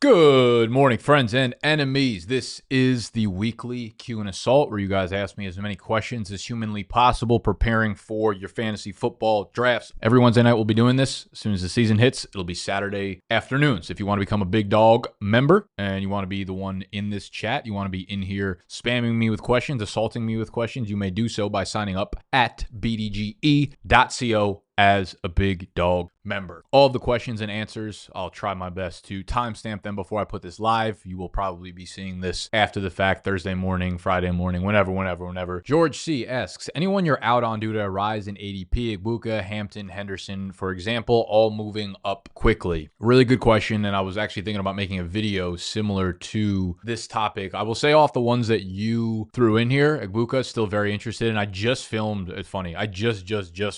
Good morning, friends and enemies. This is the weekly Q and Assault, where you guys ask me as many questions as humanly possible, preparing for your fantasy football drafts. Every Wednesday night, we'll be doing this. As soon as the season hits, it'll be Saturday afternoons. If you want to become a Big Dog member and you want to be the one in this chat, you want to be in here spamming me with questions, assaulting me with questions, you may do so by signing up at bdge.co as a Big Dog member. All of the questions and answers, I'll try my best to timestamp them before I put this live. You will probably be seeing this after the fact, Thursday morning, Friday morning, whenever. George C. asks, anyone you're out on due to a rise in ADP, Egbuka, Hampton, Henderson, for example, all moving up quickly? Really good question, and I was actually thinking about making a video similar to this topic. I will say off the ones that you threw in here, Egbuka is still very interested, and I just filmed, it's funny, I just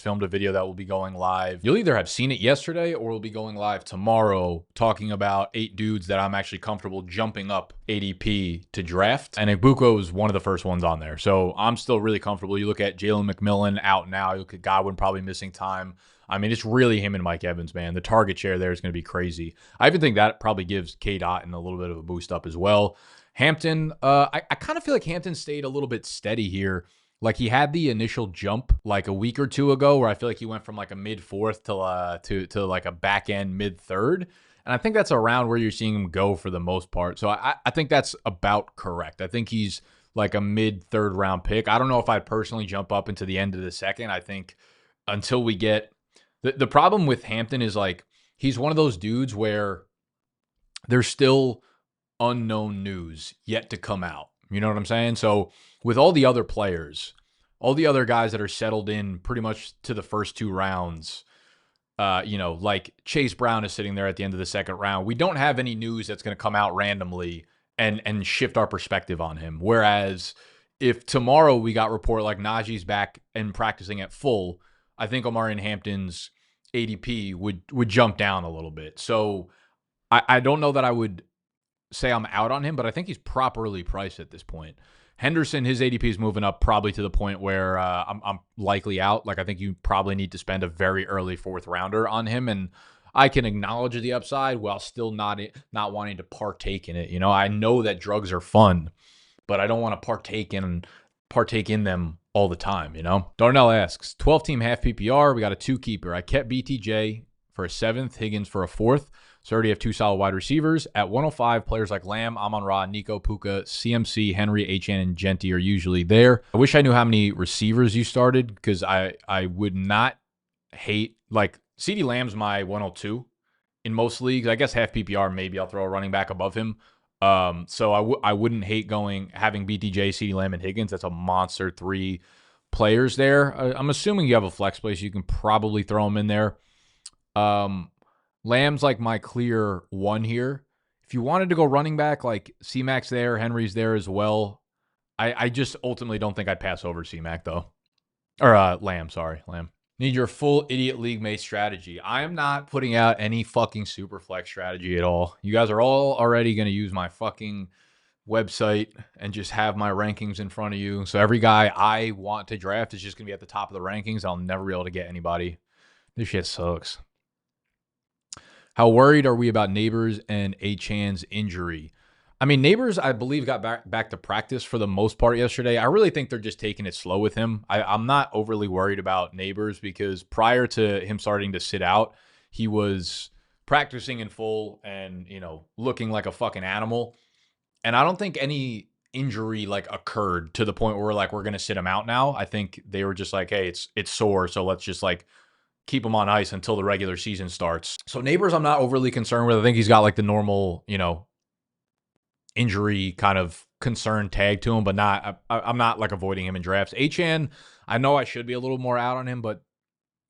filmed a video that will be going live. You'll either have seen it yesterday or we'll be going live tomorrow talking about 8 dudes that I'm actually comfortable jumping up ADP to draft. And Egbuka was one of the first ones on there. So I'm still really comfortable. You look at Jalen McMillan out now. You look at Godwin probably missing time. I mean, it's really him and Mike Evans, man. The target share there is going to be crazy. I even think that probably gives K-Dot a little bit of a boost up as well. Hampton, I kind of feel like Hampton stayed a little bit steady here. Like, he had the initial jump like a week or two ago where I feel like he went from like a mid-fourth to like a back-end mid-third. And I think that's around where you're seeing him go for the most part. So I think that's about correct. I think he's like a mid-third round pick. I don't know if I'd personally jump up into the end of the second. I think until we get... The problem with Hampton is, like, he's one of those dudes where there's still unknown news yet to come out. You know what I'm saying? So with all the other players, all the other guys that are settled in pretty much to the first 2 rounds, like Chase Brown is sitting there at the end of the second round. We don't have any news that's going to come out randomly and shift our perspective on him. Whereas if tomorrow we got report like Najee's back and practicing at full, I think Omari and Hampton's ADP would jump down a little bit. So I don't know that I would say I'm out on him, but I think he's properly priced at this point. Henderson, his ADP is moving up probably to the point where I'm likely out. Like, I think you probably need to spend a very early 4th rounder on him, and I can acknowledge the upside while still not wanting to partake in it. You know, I know that drugs are fun, but I don't want to partake in them all the time, you know? Darnell asks, 12-team half PPR, we got a 2-keeper. I kept BTJ for a 7th, Higgins for a 4th. So I already have 2 solid wide receivers. At 105, players like Lamb, Amon-Ra, Nico, Puka, CMC, Henry, Achane, and Genty are usually there. I wish I knew how many receivers you started, because I would not hate, like, CeeDee Lamb's my 102 in most leagues. I guess half PPR, maybe I'll throw a running back above him. So I wouldn't hate having BTJ, CeeDee Lamb, and Higgins. That's a monster 3 players there. I'm assuming you have a flex place. You can probably throw them in there. Lamb's like my clear 1 here. If you wanted to go running back, like C-Mac's there, Henry's there as well. I just ultimately don't think I'd pass over C-Mac though. Or Lamb, sorry, Lamb. Need your full idiot league mate strategy. I am not putting out any fucking super flex strategy at all. You guys are all already going to use my fucking website and just have my rankings in front of you. So every guy I want to draft is just going to be at the top of the rankings. I'll never be able to get anybody. This shit sucks. How worried are we about Nabers and Achane's injury? I mean, Nabers, I believe, got back to practice for the most part yesterday. I really think they're just taking it slow with him. I'm not overly worried about Nabers because prior to him starting to sit out, he was practicing in full and, looking like a fucking animal. And I don't think any injury occurred to the point where we're going to sit him out now. I think they were just like, hey, it's sore, so let's just keep him on ice until the regular season starts. So Nabers, I'm not overly concerned with. I think he's got the normal, injury kind of concern tag to him, but I'm not avoiding him in drafts. Achane, I know I should be a little more out on him, but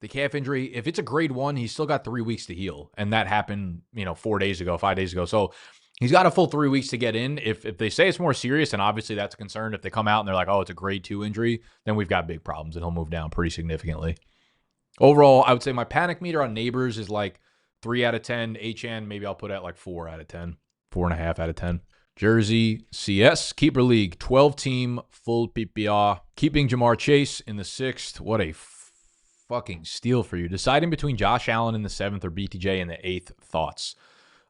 the calf injury, if it's a grade 1, he's still got 3 weeks to heal. And that happened, 5 days ago. So he's got a full 3 weeks to get in. If they say it's more serious, and obviously that's a concern. If they come out and they're like, oh, it's a grade 2 injury, then we've got big problems and he'll move down pretty significantly. Overall, I would say my panic meter on Nabers is 3 out of 10. Achane, maybe I'll put at 4 out of 10, 4.5 out of 10. Jersey CS Keeper League, 12-team full PPR. Keeping Jamar Chase in the 6th. What a fucking steal for you. Deciding between Josh Allen in the 7th or BTJ in the 8th. Thoughts?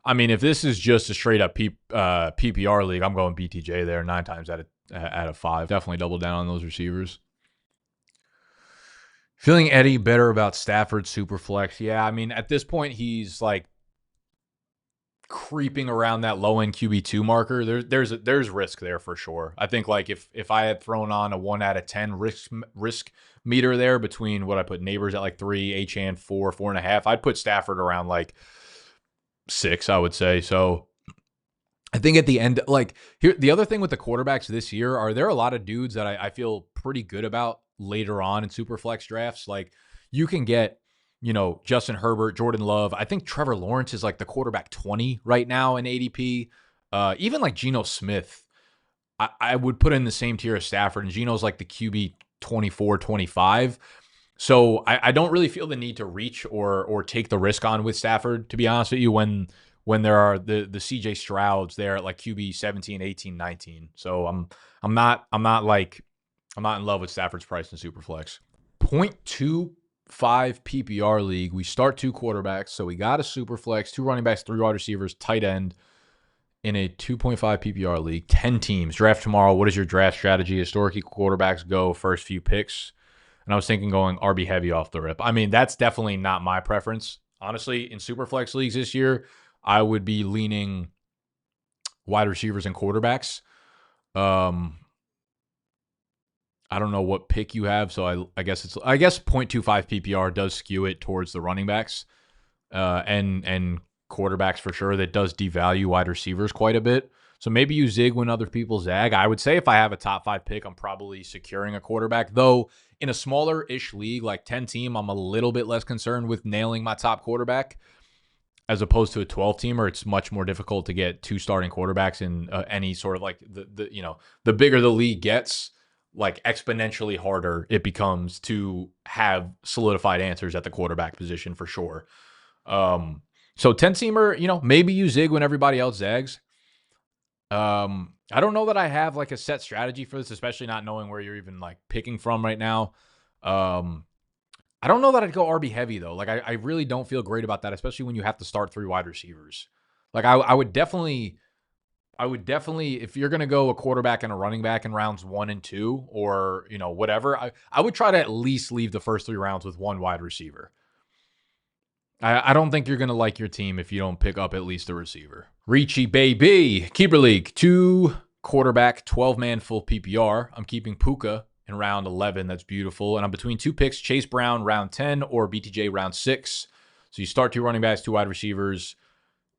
I mean, if this is just a straight up PPR league, I'm going BTJ there 9 times out of 5. Definitely double down on those receivers. Feeling Eddie better about Stafford Superflex. Yeah, I mean, at this point, he's like creeping around that low end QB2 marker. There's risk there for sure. I think like if I had thrown on a 1 out of 10 risk meter there between what I put Nabers at like 3, Achane 4, 4.5, I'd put Stafford around like 6, I would say. So I think at the end, like here, the other thing with the quarterbacks this year are there are a lot of dudes that I feel pretty good about later on in super flex drafts. Like you can get, Justin Herbert, Jordan Love. I think Trevor Lawrence is like the quarterback 20 right now in ADP. Even like Geno Smith, I would put in the same tier as Stafford, and Geno's like the QB 24, 25. So I don't really feel the need to reach or take the risk on with Stafford, to be honest with you, when there are the CJ Strouds there at like QB 17, 18, 19. So I'm not in love with Stafford's price in Superflex. 0.25 PPR league. We start 2 quarterbacks. So we got a Superflex, 2 running backs, 3 wide receivers, tight end in a 2.5 PPR league, 10 teams. Draft tomorrow. What is your draft strategy? Historically, quarterbacks go first few picks. And I was thinking going RB heavy off the rip. I mean, that's definitely not my preference. Honestly, in Superflex leagues this year, I would be leaning wide receivers and quarterbacks. I don't know what pick you have, so I guess 0.25 PPR does skew it towards the running backs and quarterbacks for sure. That does devalue wide receivers quite a bit. So maybe you zig when other people zag. I would say if I have a top 5 pick, I'm probably securing a quarterback. Though in a smaller-ish league, like 10 team, I'm a little bit less concerned with nailing my top quarterback. As opposed to a 12-teamer, it's much more difficult to get 2 starting quarterbacks in any sort of like the bigger the league gets, like exponentially harder it becomes to have solidified answers at the quarterback position for sure. So 10-teamer, maybe you zig when everybody else zags. I don't know that I have like a set strategy for this, especially not knowing where you're even like picking from right now. I don't know that I'd go RB heavy though. Like I really don't feel great about that, especially when you have to start 3 wide receivers. Like I would definitely, if you're gonna go a quarterback and a running back in rounds 1 and 2, or whatever, I would try to at least leave the first 3 rounds with 1 wide receiver. I don't think you're gonna like your team if you don't pick up at least a receiver. Richie baby, keeper league, 2 quarterback, 12-man full PPR. I'm keeping Puka in round 11. That's beautiful. And I'm between 2 picks, Chase Brown round 10 or BTJ round 6. So you start 2 running backs, 2 wide receivers.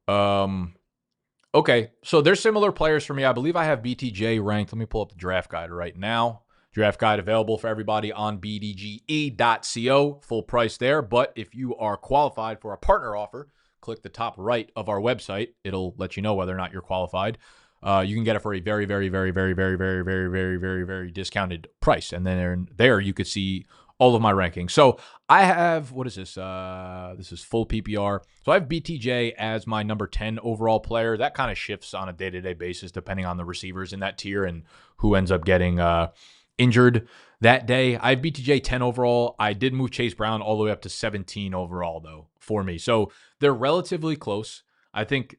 Okay, so they're similar players for me. I believe I have BTJ ranked. Let me pull up the draft guide right now. Draft guide available for everybody on BDGE.co. Full price there. But if you are qualified for a partner offer, click the top right of our website. It'll let you know whether or not you're qualified. You can get it for a very, very, very, very, very, very, very, very, very, very discounted price. And then there you could see all of my rankings. So I have, what is this? This is full PPR. So I have BTJ as my number 10 overall player. That kind of shifts on a day-to-day basis depending on the receivers in that tier and who ends up getting injured that day. I have BTJ 10 overall. I did move Chase Brown all the way up to 17 overall, though, for me. So they're relatively close. I think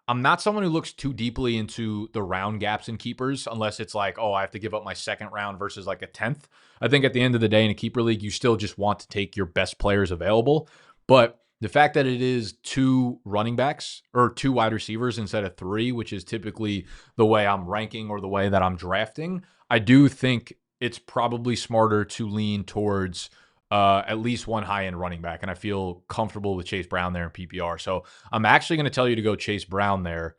I'm not someone who looks too deeply into the round gaps in keepers unless it's like, oh, I have to give up my 2nd round versus like a 10th. I think at the end of the day in a keeper league, you still just want to take your best players available. But the fact that it is 2 running backs or 2 wide receivers instead of 3, which is typically the way I'm ranking or the way that I'm drafting, I do think it's probably smarter to lean towards at least 1 high-end running back, and I feel comfortable with Chase Brown there in PPR. So I'm actually going to tell you to go Chase Brown there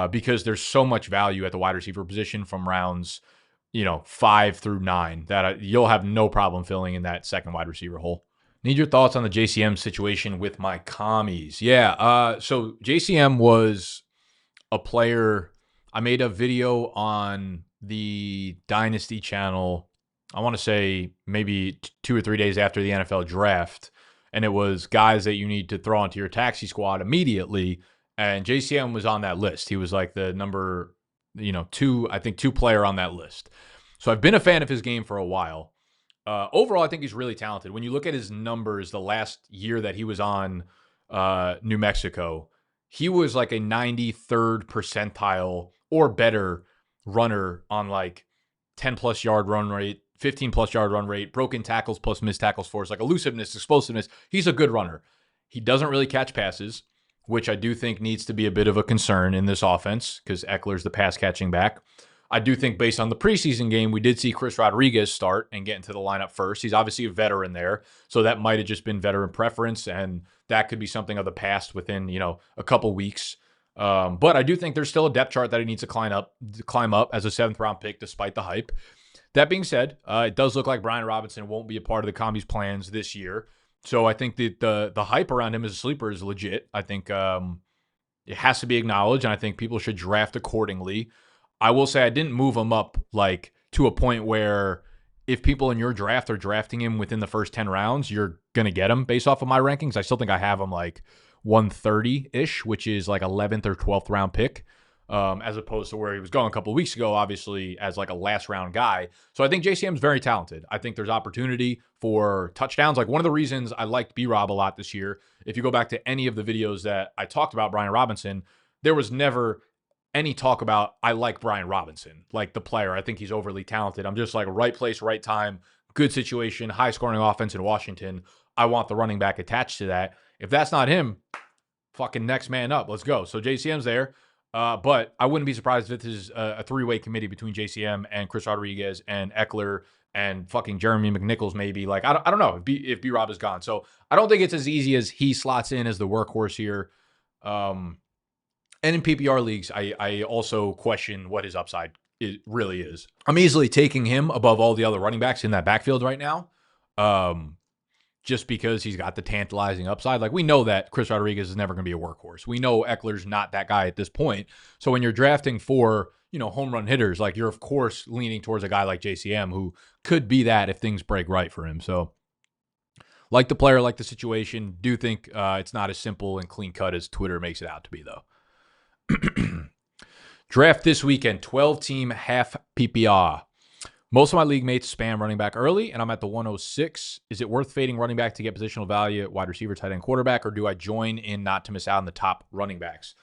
because there's so much value at the wide receiver position from rounds 5 through 9 that you'll have no problem filling in that 2nd wide receiver hole. Need your thoughts on the JCM situation with my commies. Yeah, so JCM was a player. I made a video on the Dynasty channel, I want to say maybe 2 or 3 days after the NFL draft, and it was guys that you need to throw onto your taxi squad immediately, and JCM was on that list. He was like the number 2 player on that list. So I've been a fan of his game for a while. Overall, I think he's really talented. When you look at his numbers the last year that he was on New Mexico, he was like a 93rd percentile or better runner on like 10 plus yard run rate, 15 plus yard run rate, broken tackles plus missed tackles force, like elusiveness, explosiveness. He's a good runner. He doesn't really catch passes, which I do think needs to be a bit of a concern in this offense because Eckler's the pass catching back. I do think based on the preseason game, we did see Chris Rodriguez start and get into the lineup first. He's obviously a veteran there, so that might have just been veteran preference, and that could be something of the past within, a couple weeks. But I do think there's still a depth chart that he needs to climb up as a 7th round pick despite the hype. That being said, it does look like Brian Robinson won't be a part of the Commies' plans this year. So I think that the hype around him as a sleeper is legit. I think it has to be acknowledged, and I think people should draft accordingly. I will say I didn't move him up like to a point where if people in your draft are drafting him within the first 10 rounds, you're going to get him based off of my rankings. I still think I have him like 130-ish, which is like 11th or 12th round pick, as opposed to where he was going a couple of weeks ago, obviously, as like a last round guy. So I think JCM's very talented. I think there's opportunity for touchdowns. Like one of the reasons I liked B-Rob a lot this year, if you go back to any of the videos that I talked about Brian Robinson, there was never any talk about I like Brian Robinson, like the player. I think he's overly talented. I'm just like right place, right time, good situation, high scoring offense in Washington. I want the running back attached to that. If that's not him, fucking next man up. Let's go. So JCM's there. But I wouldn't be surprised if this is a 3-way committee between JCM and Chris Rodriguez and Eckler and fucking Jeremy McNichols maybe. Like, I don't know if B-Rob is gone. So I don't think it's as easy as he slots in as the workhorse here. And in PPR leagues, I also question what his upside really is. I'm easily taking him above all the other running backs in that backfield right now, just because he's got the tantalizing upside. Like, we know that Chris Rodriguez is never going to be a workhorse. We know Eckler's not that guy at this point. So when you're drafting for, home run hitters, like you're, of course, leaning towards a guy like JCM who could be that if things break right for him. So like the player, like the situation, do think it's not as simple and clean cut as Twitter makes it out to be, though. Draft this weekend, 12-team half PPR. Most of my league mates spam running back early, and I'm at the 106. Is it worth fading running back to get positional value at wide receiver, tight end, quarterback, or do I join in not to miss out on the top running backs?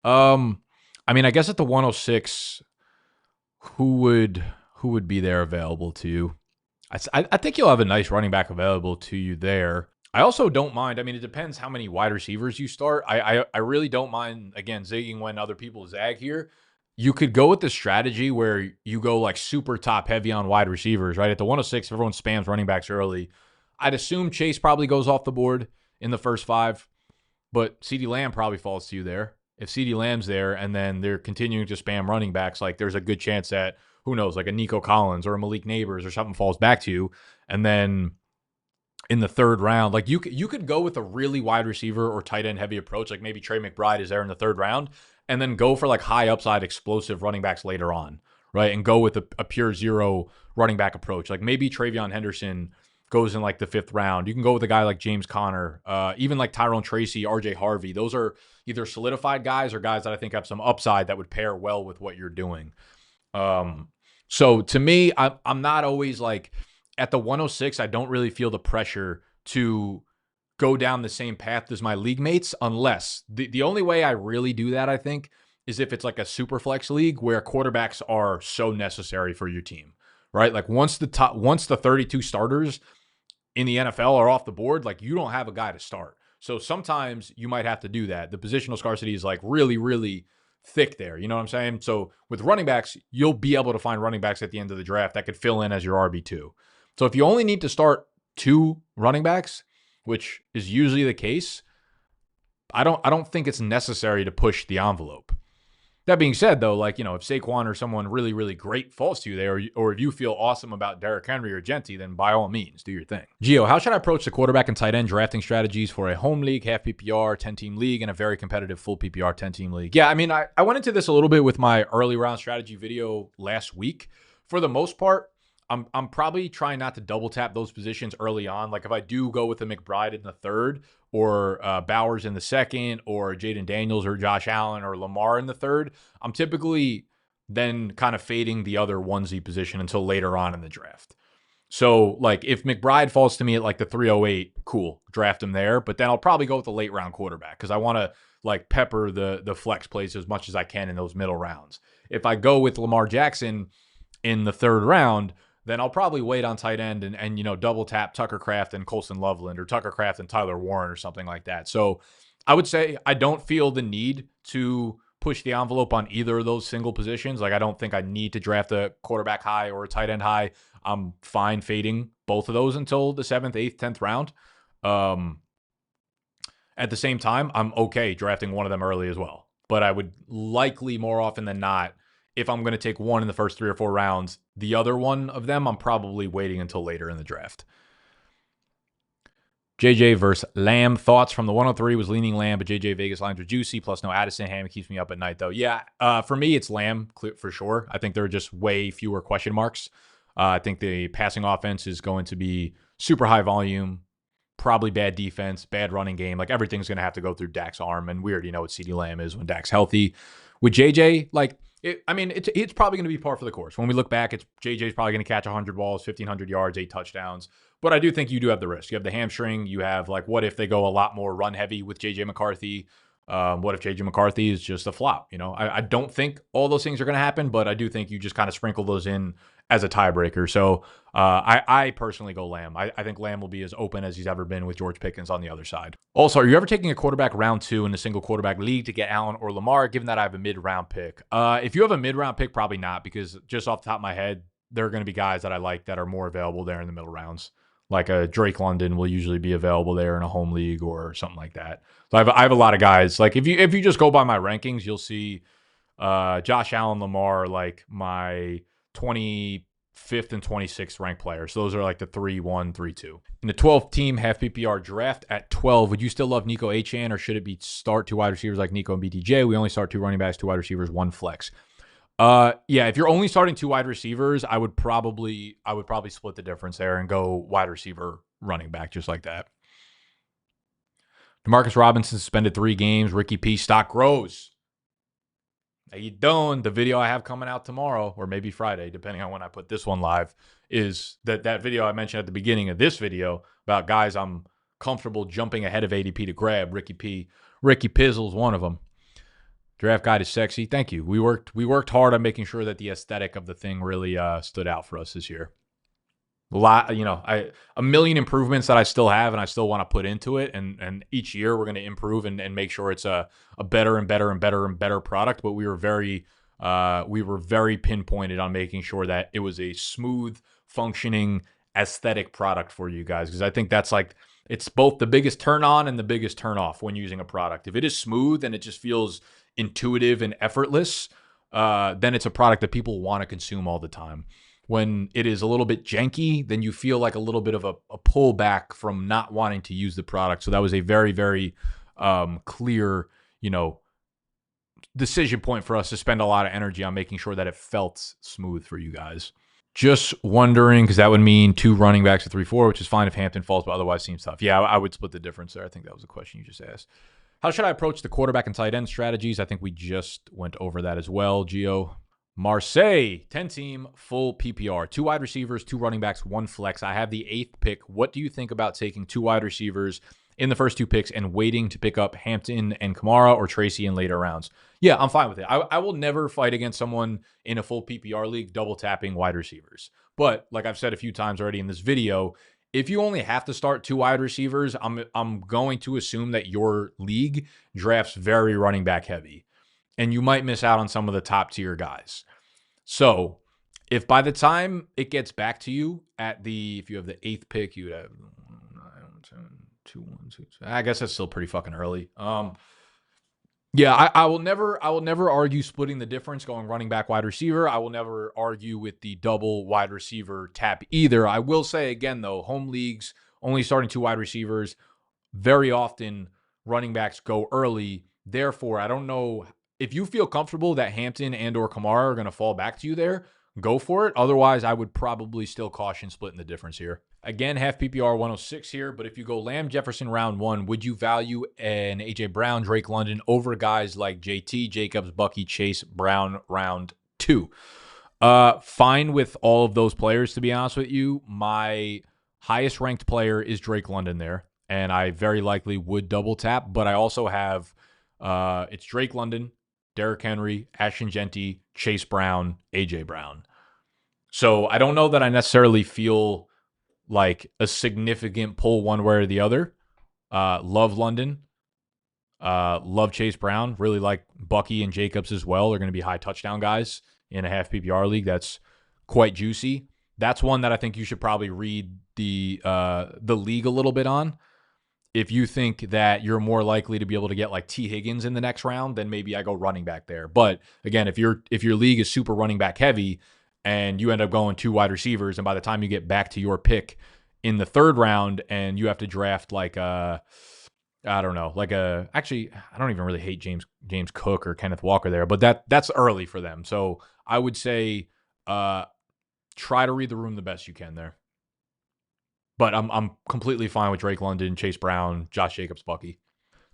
I guess at the 106, who would be there available to you? I think you'll have a nice running back available to you there. I also don't mind. It depends how many wide receivers you start. I really don't mind, again, zigging when other people zag here. You could go with the strategy where you go like super top heavy on wide receivers, right? At the 106, everyone spams running backs early. I'd assume Chase probably goes off the board in the first 5, but CeeDee Lamb probably falls to you there. If CeeDee Lamb's there and then they're continuing to spam running backs, like there's a good chance that, who knows, like a Nico Collins or a Malik Nabers or something falls back to you. And then in the 3rd round, like you could go with a really wide receiver or tight end heavy approach, like maybe Terry McBride is there in the 3rd round, and then go for like high upside explosive running backs later on, right? And go with a pure zero running back approach. Like maybe Travion Henderson goes in like the 5th round. You can go with a guy like James Conner, even like Tyrone Tracy, RJ Harvey. Those are either solidified guys or guys that I think have some upside that would pair well with what you're doing. So to me, I'm not always like, at the 106, I don't really feel the pressure to go down the same path as my league mates, unless the only way I really do that, I think, is if it's like a super flex league where quarterbacks are so necessary for your team, right? Like once the 32 starters in the NFL are off the board, like you don't have a guy to start. So sometimes you might have to do that. The positional scarcity is like really, really thick there. You know what I'm saying? So with running backs, you'll be able to find running backs at the end of the draft that could fill in as your RB2. So if you only need to start 2 running backs, which is usually the case, I don't think it's necessary to push the envelope. That being said, though, like, if Saquon or someone really, really great falls to you there, or if you feel awesome about Derrick Henry or Genti, then by all means, do your thing. Gio, how should I approach the quarterback and tight end drafting strategies for a home league, half PPR, 10-team league, and a very competitive full PPR 10-team league? Yeah, I went into this a little bit with my early round strategy video last week. For the most part, I'm probably trying not to double tap those positions early on. Like if I do go with a McBride in the 3rd, or Bowers in the 2nd, or Jaden Daniels or Josh Allen or Lamar in the 3rd, I'm typically then kind of fading the other onesie position until later on in the draft. So like if McBride falls to me at like the 308, cool, draft him there. But then I'll probably go with the late round quarterback because I want to like pepper the flex plays as much as I can in those middle rounds. If I go with Lamar Jackson in the third round, then I'll probably wait on tight end and double tap Tucker Kraft and Colson Loveland, or Tucker Kraft and Tyler Warren, or something like that. So I would say I don't feel the need to push the envelope on either of those single positions. Like, I don't think I need to draft a quarterback high or a tight end high. I'm fine fading both of those until the 7th, 8th, 10th round. At the same time, I'm okay drafting one of them early as well. But I would likely, more often than not, if I'm going to take one in the first 3 or 4 rounds, the other one of them, I'm probably waiting until later in the draft. JJ versus Lamb. Thoughts from the 103 was leaning Lamb, but JJ Vegas lines were juicy, plus no Addison. Ham keeps me up at night, though. Yeah, for me, it's Lamb for sure. I think there are just way fewer question marks. I think the passing offense is going to be super high volume, probably bad defense, bad running game. Like, everything's going to have to go through Dak's arm, and we already know what CeeDee Lamb is when Dak's healthy. With JJ, it's probably going to be par for the course. When we look back, JJ's probably going to catch 100 balls, 1,500 yards, 8 touchdowns. But I do think you do have the risk. You have the hamstring. You have, what if they go a lot more run heavy with JJ McCarthy? What if JJ McCarthy is just a flop? I don't think all those things are going to happen, but I do think you just kind of sprinkle those in as a tiebreaker. So I personally go Lamb. I think Lamb will be as open as he's ever been with George Pickens on the other side. Also, are you ever taking a quarterback round 2 in a single quarterback league to get Allen or Lamar, given that I have a mid-round pick? If you have a mid-round pick, probably not, because just off the top of my head, there are going to be guys that I like that are more available there in the middle rounds. Like a Drake London will usually be available there in a home league or something like that. So I have a lot of guys. Like, if you just go by my rankings, you'll see Josh Allen, Lamar, like my 25th and 26th ranked players. So those are like the 3-1, 3-2. In the 12th team half PPR draft at 12, would you still love Nico Achane, or should it be start 2 wide receivers like Nico and BTJ? We only start 2 running backs, 2 wide receivers, 1 flex. Yeah, if you're only starting 2 wide receivers, I would probably split the difference there and go wide receiver, running back, just like that. Demarcus Robinson suspended 3 games. Ricky P stock grows. How you doing? The video I have coming out tomorrow, or maybe Friday, depending on when I put this one live, is that video I mentioned at the beginning of this video about guys I'm comfortable jumping ahead of ADP to grab. Ricky Pearsall is one of them. Draft guide is sexy. Thank you. We worked hard on making sure that the aesthetic of the thing really stood out for us this year. A million improvements that I still have and I still want to put into it, and each year we're going to improve and make sure it's a better and better and better and better product. But we were very pinpointed on making sure that it was a smooth, functioning, aesthetic product for you guys, because I think that's it's both the biggest turn on and the biggest turn off when using a product. If it is smooth and it just feels intuitive and effortless, then it's a product that people want to consume all the time. When it is a little bit janky, then you feel like a little bit of a pullback from not wanting to use the product. So that was a very, very clear, decision point for us to spend a lot of energy on making sure that it felt smooth for you guys. Just wondering, because that would mean 2 running backs at 3-4, which is fine if Hampton falls, but otherwise seems tough. Yeah, I would split the difference there. I think that was a question you just asked. How should I approach the quarterback and tight end strategies? I think we just went over that as well, Gio. Marseille, 10-team, full PPR. 2 wide receivers, 2 running backs, 1 flex. I have the 8th pick. What do you think about taking 2 wide receivers in the first 2 picks and waiting to pick up Hampton and Kamara or Tracy in later rounds? Yeah, I'm fine with it. I will never fight against someone in a full PPR league double tapping wide receivers. But like I've said a few times already in this video, if you only have to start 2 wide receivers, I'm going to assume that your league drafts very running back heavy, and you might miss out on some of the top tier guys. So if by the time it gets back to you if you have the 8th pick, you would have 9, 10, 2, 1, 2. I guess that's still pretty fucking early. Yeah, I will never argue splitting the difference, going running back, wide receiver. I will never argue with the double wide receiver tap either. I will say again, though, home leagues, only starting 2 wide receivers, very often running backs go early. Therefore, I don't know if you feel comfortable that Hampton and or Kamara are going to fall back to you there, go for it. Otherwise, I would probably still caution splitting the difference here. Again, half PPR 106 here, but if you go Lamb, Jefferson round 1, would you value an A.J. Brown, Drake London over guys like JT, Jacobs, Bucky, Chase, Brown round 2? Fine with all of those players, to be honest with you. My highest ranked player is Drake London there, and I very likely would double tap, but I also have It's Drake London, Derrick Henry, Ashton Genty, Chase Brown, A.J. Brown. So I don't know that I necessarily feel like a significant pull one way or the other. Love London. Love Chase Brown. Really like Bucky and Jacobs as well. They're going to be high touchdown guys in a half PPR league. That's quite juicy. That's one that I think you should probably read the league a little bit on. If you think that you're more likely to be able to get like T. Higgins in the next round, then maybe I go running back there. But again, if your league is super running back heavy and you end up going 2 wide receivers, and by the time you get back to your pick in the 3rd round and you have to draft like I don't know, actually, I don't even really hate James Cook or Kenneth Walker there, but that's early for them. So I would say try to read the room the best you can there. But I'm completely fine with Drake London, Chase Brown, Josh Jacobs, Bucky.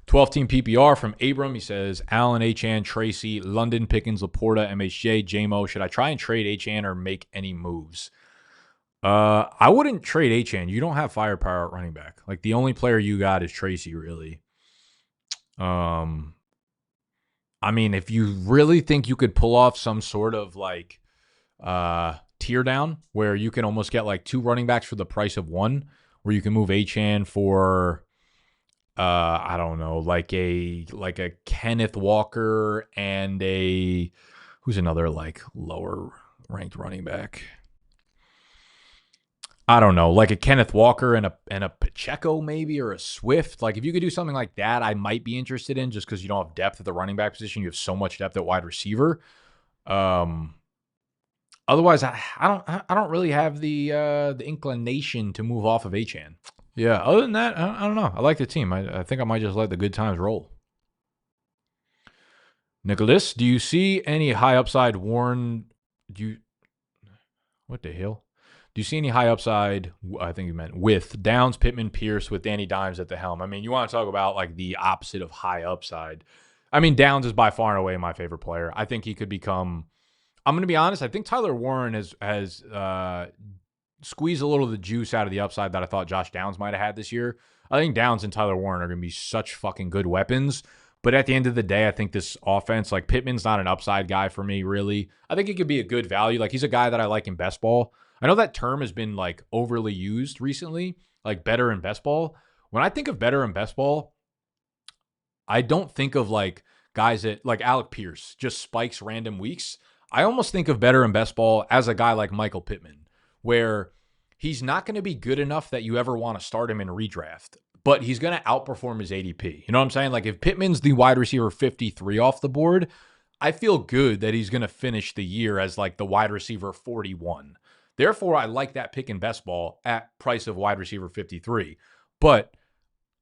12-team PPR from Abram. He says, Allen, Achane, Tracy, London, Pickens, LaPorta, MHJ, JMO. Should I try and trade Achane or make any moves? I wouldn't trade Achane. You don't have firepower at running back. Like, the only player you got is Tracy, really. I mean, if you really think you could pull off some sort of like tear down where you can almost get like 2 running backs for the price of 1, where you can move Achane for I don't know, like a Kenneth Walker and who's another like lower ranked running back? I don't know, like a Kenneth Walker and a Pacheco maybe, or a Swift. Like if you could do something like that, I might be interested in, just because you don't have depth at the running back position. You have so much depth at wide receiver. Otherwise, I don't really have the inclination to move off of Achane. Yeah, other than that, I don't know. I like the team. I think I might just let the good times roll. Nicholas, do you see any high upside Warren? What the hell? Do you see any high upside, I think you meant, with Downs, Pittman, Pierce, with Danny Dimes at the helm? I mean, you want to talk about like the opposite of high upside. I mean, Downs is by far and away my favorite player. I think he could become, I'm going to be honest, I think Tyler Warren has squeezed a little of the juice out of the upside that I thought Josh Downs might have had this year. I think Downs and Tyler Warren are going to be such fucking good weapons. But at the end of the day, I think this offense, like Pittman's not an upside guy for me, really. I think he could be a good value. Like he's a guy that I like in best ball. I know that term has been like overly used recently, like better in best ball. When I think of better in best ball, I don't think of like guys that like Alec Pierce just spikes random weeks. I almost think of better in best ball as a guy like Michael Pittman, where he's not going to be good enough that you ever want to start him in redraft, but he's going to outperform his ADP. You know what I'm saying? Like if Pittman's the wide receiver 53 off the board, I feel good that he's going to finish the year as like the wide receiver 41. Therefore, I like that pick in best ball at price of wide receiver 53. But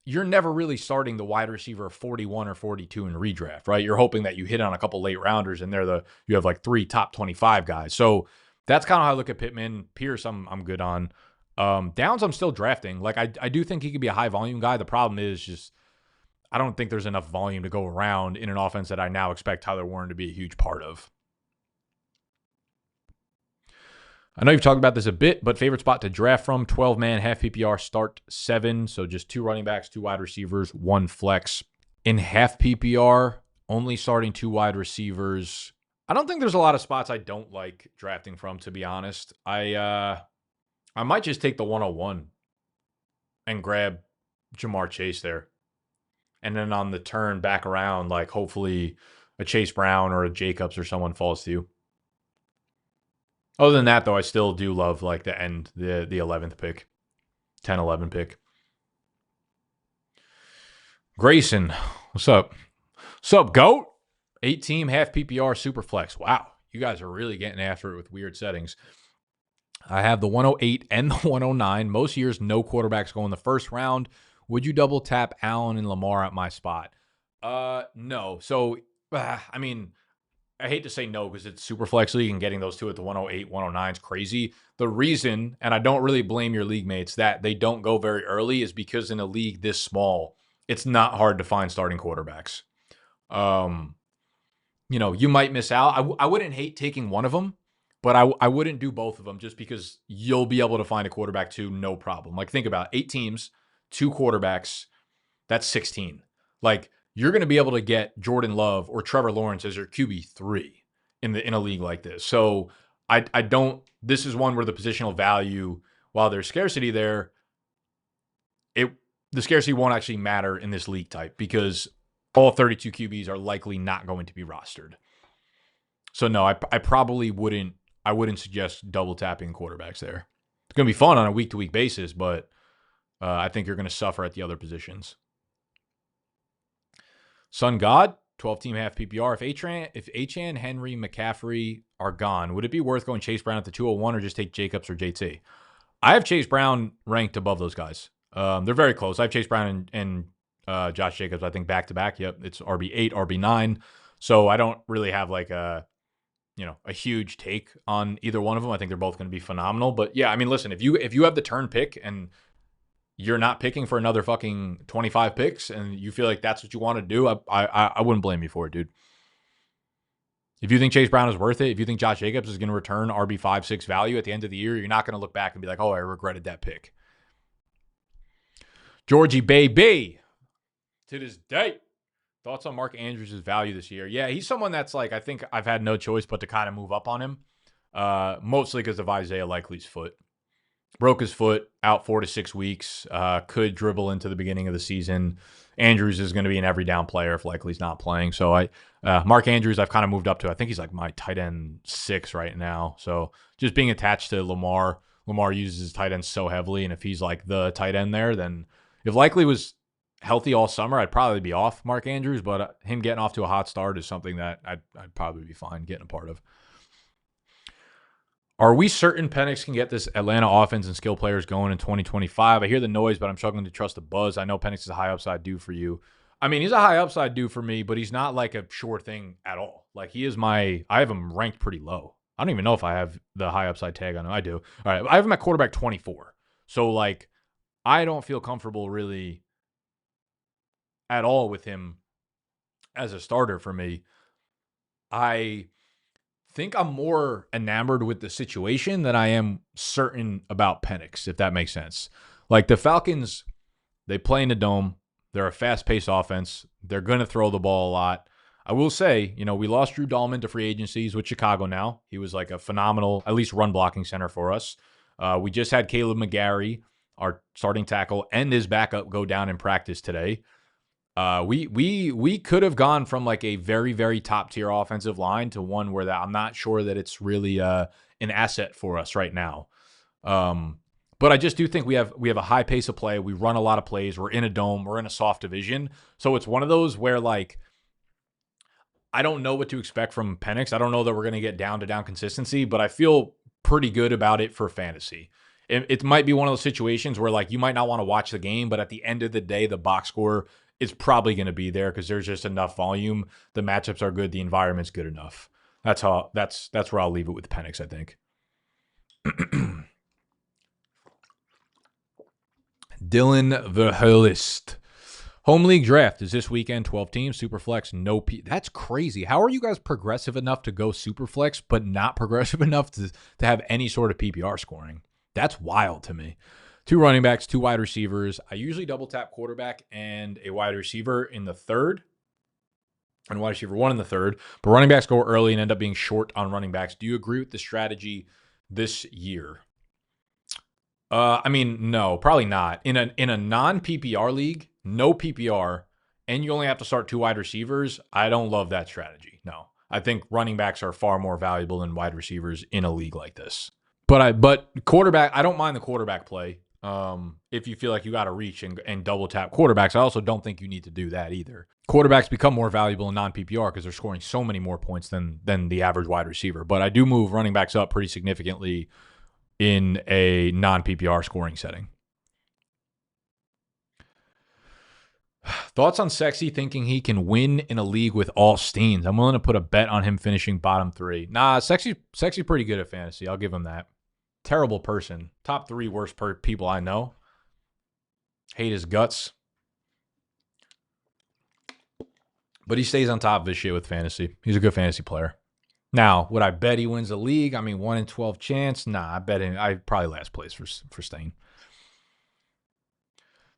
you're never really starting the wide receiver 41 or 42 in redraft, right? You're hoping that you hit on a couple late rounders and you have like 3 top 25 guys. So that's kind of how I look at Pittman. Pierce, I'm good on. Downs, I'm still drafting. Like I do think he could be a high volume guy. The problem is just I don't think there's enough volume to go around in an offense that I now expect Tyler Warren to be a huge part of. I know you've talked about this a bit, but favorite spot to draft from, 12-man, half PPR, start 7. So just 2 running backs, 2 wide receivers, 1 flex. In half PPR, only starting 2 wide receivers. I don't think there's a lot of spots I don't like drafting from, to be honest. I might just take the 101 and grab Jamar Chase there. And then on the turn back around, like hopefully a Chase Brown or a Jacobs or someone falls to you. Other than that, though, I still do love like the 11th pick, 10-11 pick. Grayson, what's up? What's up, GOAT? 8-team, half PPR, super flex. Wow, you guys are really getting after it with weird settings. I have the 108 and the 109. Most years, no quarterbacks go in the first round. Would you double tap Allen and Lamar at my spot? No. So, I mean, I hate to say no because it's super flex league and getting those 2 at the 108, 109 is crazy. The reason, and I don't really blame your league mates, that they don't go very early is because in a league this small, it's not hard to find starting quarterbacks. You might miss out. I wouldn't hate taking one of them, but I wouldn't do both of them just because you'll be able to find a quarterback too, no problem. Like think about it, 8 teams, 2 quarterbacks, that's 16. Like you're going to be able to get Jordan Love or Trevor Lawrence as your QB3 in a league like this. So I don't. This is one where the positional value, while there's scarcity there, the scarcity won't actually matter in this league type because all 32 QBs are likely not going to be rostered. So no, I probably wouldn't. I wouldn't suggest double tapping quarterbacks there. It's going to be fun on a week-to-week basis, but I think you're going to suffer at the other positions. Sun God, 12-team half PPR. If Achane, Henry, McCaffrey are gone, would it be worth going Chase Brown at the 201 or just take Jacobs or JT? I have Chase Brown ranked above those guys. They're very close. I have Chase Brown and Josh Jacobs, I think, back-to-back. Yep, it's RB8, RB9. So I don't really have like a huge take on either one of them. I think they're both going to be phenomenal. But yeah, I mean, listen, if you have the turn pick and you're not picking for another fucking 25 picks and you feel like that's what you want to do, I wouldn't blame you for it, dude. If you think Chase Brown is worth it, if you think Josh Jacobs is going to return RB5, 6 value at the end of the year, you're not going to look back and be like, oh, I regretted that pick. Georgie baby, to this day. Thoughts on Mark Andrews' value this year? Yeah, he's someone that's like, I think I've had no choice but to kind of move up on him, mostly because of Isaiah Likely's foot. Broke his foot, out 4 to 6 weeks, could dribble into the beginning of the season. Andrews is going to be an every down player if Likely's not playing. So Mark Andrews, I've kind of moved up to, I think he's like my tight end 6 right now. So just being attached to Lamar uses his tight end so heavily, and if he's like the tight end there, then if Likely was healthy all summer, I'd probably be off Mark Andrews, but him getting off to a hot start is something that I'd probably be fine getting a part of. Are we certain Penix can get this Atlanta offense and skill players going in 2025? I hear the noise, but I'm struggling to trust the buzz. I know Penix is a high upside dude for you. I mean, he's a high upside dude for me, but he's not like a sure thing at all. Like I have him ranked pretty low. I don't even know if I have the high upside tag on him. I do. All right. I have him at quarterback 24. So like, I don't feel comfortable really at all with him as a starter for me. I think I'm more enamored with the situation than I am certain about Penix, if that makes sense. Like the Falcons, they play in the dome. They're a fast-paced offense. They're going to throw the ball a lot. I will say, we lost Drew Dahlman to free agencies with Chicago now. He was like a phenomenal, at least run-blocking center for us. We just had Caleb McGarry, our starting tackle, and his backup go down in practice today. We could have gone from like a very, very top tier offensive line to one where I'm not sure that it's really an asset for us right now. But I just do think we have a high pace of play. We run a lot of plays. We're in a dome. We're in a soft division. So it's one of those where like, I don't know what to expect from Penix. I don't know that we're going to get down to down consistency, but I feel pretty good about it for fantasy. It might be one of those situations where like you might not want to watch the game, but at the end of the day, the box score is probably going to be there because there's just enough volume. The matchups are good. The environment's good enough. That's where I'll leave it with Penix, I think. Dylan Verhulst. Home league draft is this weekend, 12 teams, superflex, no P. That's crazy. How are you guys progressive enough to go superflex, but not progressive enough to have any sort of PPR scoring? That's wild to me. 2 running backs, 2 wide receivers. I usually double tap quarterback and a wide receiver in the third, and wide receiver 1 in the third. But running backs go early and end up being short on running backs. Do you agree with the strategy this year? I mean, no, probably not. In a non-PPR league, no PPR, and you only have to start 2 wide receivers, I don't love that strategy. No. I think running backs are far more valuable than wide receivers in a league like this. But quarterback, I don't mind the quarterback play. If you feel like you got to reach and double tap quarterbacks, I also don't think you need to do that either. Quarterbacks become more valuable in non-PPR because they're scoring so many more points than the average wide receiver. But I do move running backs up pretty significantly in a non-PPR scoring setting. Thoughts on Sexy thinking he can win in a league with all Steens? I'm willing to put a bet on him finishing bottom 3. Nah, Sexy pretty good at fantasy. I'll give him that. Terrible person. Top 3 worst people I know. Hate his guts. But he stays on top of his shit with fantasy. He's a good fantasy player. Now, would I bet he wins the league? I mean, 1 in 12 chance? Nah, I bet him. I probably last place for Stain.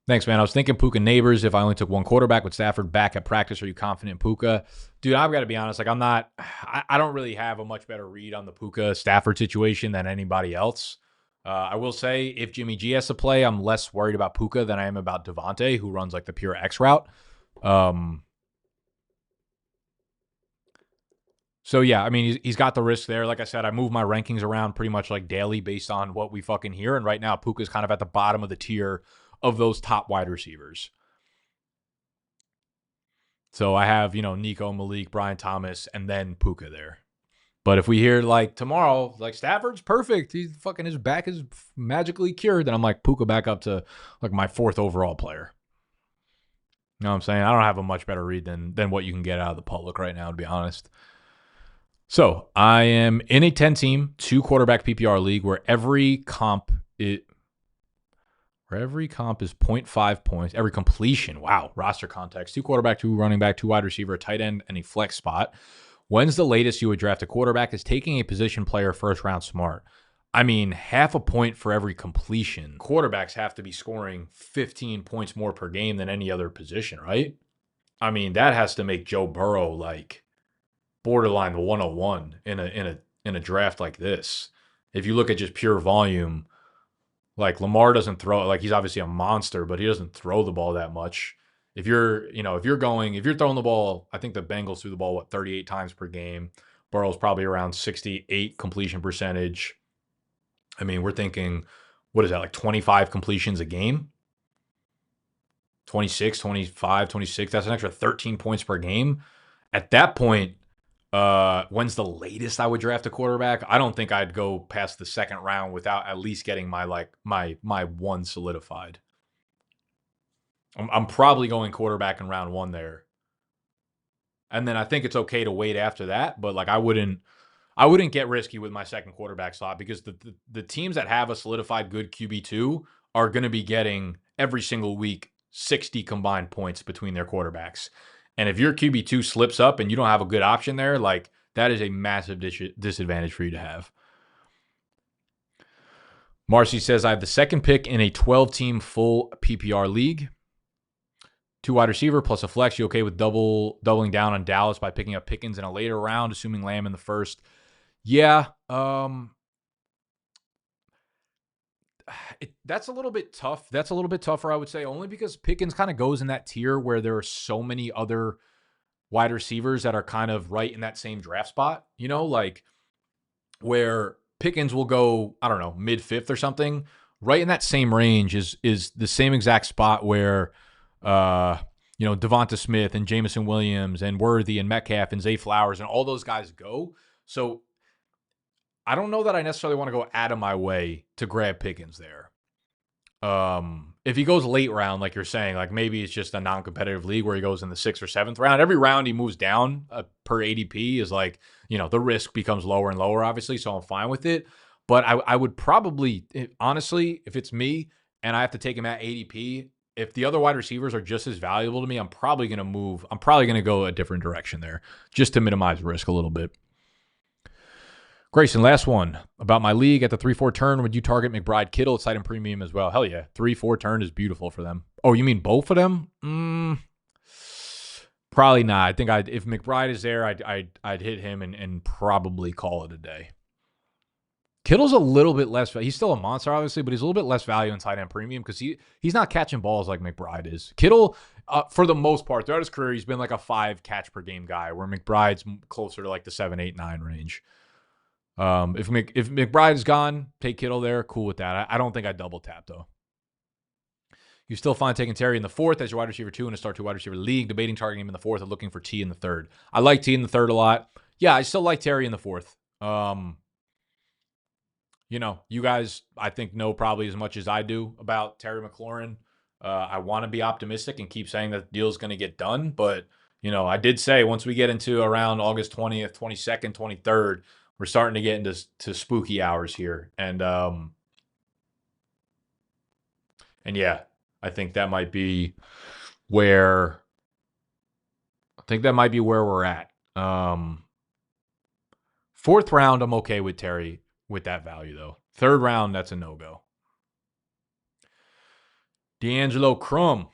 Thanks, man. I was thinking Puka Nabers. If I only took one quarterback with Stafford back at practice, are you confident in Puka? Dude, I've got to be honest. Like, I don't really have a much better read on the Puka Stafford situation than anybody else. I will say if Jimmy G has to play, I'm less worried about Puka than I am about Devontae, who runs like the pure X route. So yeah, I mean, he's got the risk there. Like I said, I move my rankings around pretty much like daily based on what we fucking hear. And right now, Puka's kind of at the bottom of the tier of those top wide receivers. So I have, Nico, Malik, Brian Thomas, and then Puka there. But if we hear like tomorrow, like Stafford's perfect, he's fucking his back is magically cured, then I'm like Puka back up to like my 4th overall player. You know what I'm saying? I don't have a much better read than what you can get out of the public right now, to be honest. So I am in a 10-team, 2-quarterback PPR league where every comp is 0.5 points. Every completion, wow, roster context, 2 quarterback, 2 running back, 2 wide receiver, a tight end, and a flex spot. When's the latest you would draft a quarterback? Is taking a position player first round smart? I mean, half a point for every completion. Quarterbacks have to be scoring 15 points more per game than any other position, right? I mean, that has to make Joe Burrow like borderline 101 in a draft like this. If you look at just pure volume, like Lamar doesn't throw, like he's obviously a monster, but he doesn't throw the ball that much. If you're throwing the ball, I think the Bengals threw the ball, 38 times per game. Burrow's probably around 68 completion percentage. I mean, we're thinking, what is that, like 25 completions a game? 26, 25, 26. That's an extra 13 points per game. At that point, when's the latest I would draft a quarterback? I don't think I'd go past the 2nd round without at least getting my one solidified. I'm probably going quarterback in round 1 there. And then I think it's okay to wait after that, but like I wouldn't get risky with my 2nd quarterback slot because the teams that have a solidified good QB2 are going to be getting every single week 60 combined points between their quarterbacks. And if your QB2 slips up and you don't have a good option there, like that is a massive disadvantage for you to have. Marcy says, I have the 2nd pick in a 12-team full PPR league. 2 wide receiver plus a flex. You okay with doubling down on Dallas by picking up Pickens in a later round, assuming Lamb in the 1st? Yeah. That's a little bit tough. That's a little bit tougher, I would say, only because Pickens kind of goes in that tier where there are so many other wide receivers that are kind of right in that same draft spot, like where Pickens will go, I don't know, mid-5th or something. Right in that same range is the same exact spot where Devonta Smith and Jameson Williams and Worthy and Metcalf and Zay Flowers and all those guys go. So I don't know that I necessarily want to go out of my way to grab Pickens there. If he goes late round, like you're saying, like maybe it's just a non-competitive league where he goes in the 6th or 7th round. Every round he moves down per ADP is like, the risk becomes lower and lower, obviously. So I'm fine with it. But I would probably, honestly, if it's me and I have to take him at ADP, if the other wide receivers are just as valuable to me, I'm probably going to go a different direction there just to minimize risk a little bit. Grayson, last one. About my league at the 3-4 turn, would you target McBride, Kittle, side and premium as well? Hell yeah. 3-4 turn is beautiful for them. Oh, you mean both of them? Probably not. I think if McBride is there, I'd hit him and probably call it a day. Kittle's a little bit less. He's still a monster, obviously, but he's a little bit less value in tight end premium because he's not catching balls like McBride is. Kittle, for the most part, throughout his career, he's been like a 5 catch per game guy, where McBride's closer to like the 7, 8, 9 range. If McBride's gone, take Kittle there. Cool with that. I don't think I'd double tap though. You still find taking Terry in the 4th as your wide receiver 2 in a start 2 wide receiver league, debating targeting him in the 4th and looking for T in the 3rd. I like T in the 3rd a lot. Yeah, I still like Terry in the 4th. You guys, I think, know probably as much as I do about Terry McLaurin. I want to be optimistic and keep saying that the deal is going to get done. But, I did say once we get into around August 20th, 22nd, 23rd, we're starting to get into spooky hours here. And yeah, I think that might be where we're at. 4th round, I'm okay with Terry with that value, though. 3rd round, that's a no-go. D'Angelo Crum.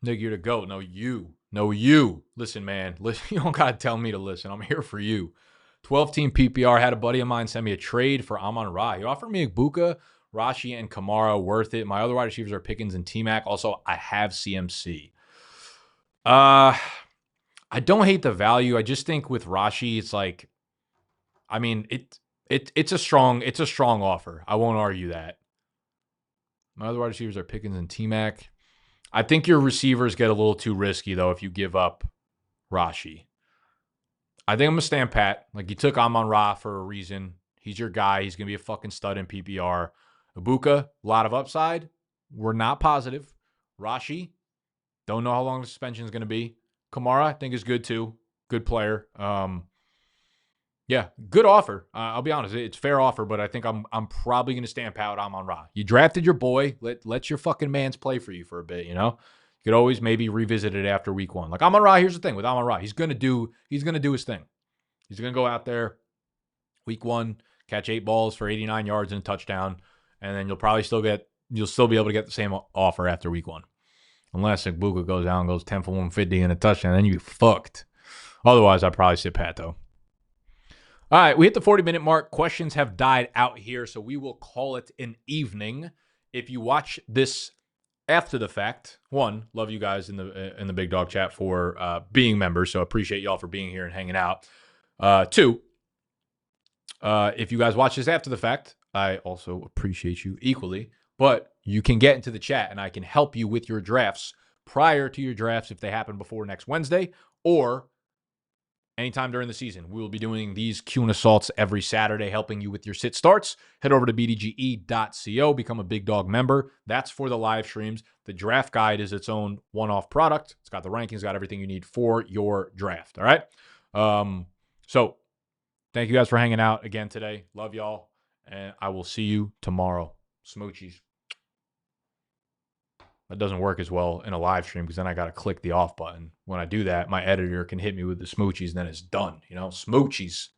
Nigga, you're the GOAT. No, you. No, you. Listen, man. Listen, you don't got to tell me to listen. I'm here for you. 12-team PPR. Had a buddy of mine send me a trade for Amon-Ra. He offered me Egbuka, Rashee, and Kamara. Worth it. My other wide receivers are Pickens and T-Mac. Also, I have CMC. I don't hate the value. I just think with Rashee, it's like, I mean, it's a strong offer. I won't argue that. My other wide receivers are Pickens and T-Mac. I think your receivers get a little too risky, though, if you give up Rashee. I think I'm going to stand pat. Like, you took Amon-Ra for a reason. He's your guy. He's going to be a fucking stud in PPR. Egbuka, a lot of upside. We're not positive. Rashee, don't know how long the suspension is going to be. Kamara, I think, is good, too. Good player. Yeah, good offer. I'll be honest, it's a fair offer, but I think I'm probably going to stand pat with Amon-Ra. You drafted your boy. Let your fucking mans play for you for a bit, you know? You could always maybe revisit it after week one. Like Amon-Ra, here's the thing with Amon-Ra. He's going to do his thing. He's going to go out there week one, catch 8 balls for 89 yards and a touchdown, and then you'll still be able to get the same offer after week one. Unless Egbuka goes out and goes 10 for 150 and a touchdown, then you fucked. Otherwise, I'd probably sit pat, though. All right, we hit the 40-minute mark. Questions have died out here, so we will call it an evening. If you watch this after the fact, one, love you guys in the Big Dog Chat for being members, so appreciate y'all for being here and hanging out. Two, if you guys watch this after the fact, I also appreciate you equally, but you can get into the chat, and I can help you with your drafts prior to your drafts if they happen before next Wednesday, or anytime during the season. We will be doing these Q&A assaults every Saturday, helping you with your sit starts. Head over to bdge.co, become a Big Dog member. That's for the live streams. The draft guide is its own one-off product. It's got the rankings, got everything you need for your draft. All right? So thank you guys for hanging out again today. Love y'all, and I will see you tomorrow. Smoochies. That doesn't work as well in a live stream because then I got to click the off button. When I do that, my editor can hit me with the smoochies, and then it's done. You know, smoochies.